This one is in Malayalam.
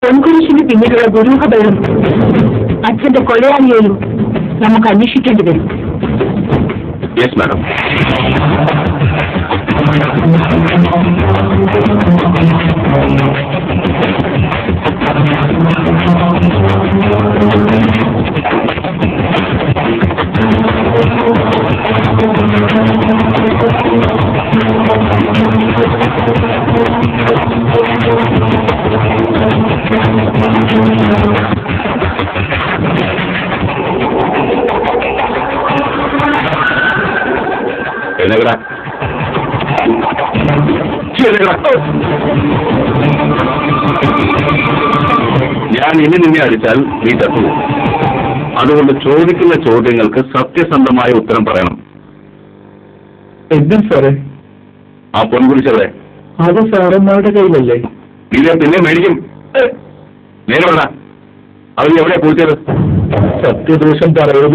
പൊൻകുരിശിന് പിന്നിലുള്ള ദുരൂഹതയും അച്ഛന്റെ കൊലയാളിയെയും നമുക്ക് അന്വേഷിക്കേണ്ടി വരും. Yes madam. ഞാൻ ഇനി നിന്നെ അടിച്ചാൽ നീ തട്ടുപോകും. അതുകൊണ്ട് ചോദിക്കുന്ന ചോദ്യങ്ങൾക്ക് സത്യസന്ധമായ ഉത്തരം പറയണം. എന്തും സാറേ? ആ പൊൻകുരിശവിടെ? അത് സാറന്മാരുടെ കയ്യിലല്ലേ? ഇത് പിന്നെ മേടിക്കും. നേരെ വേണ്ട. അവർ എവിടെയാ കുളിച്ചത്? സത്യദോഷം പറയുന്നത്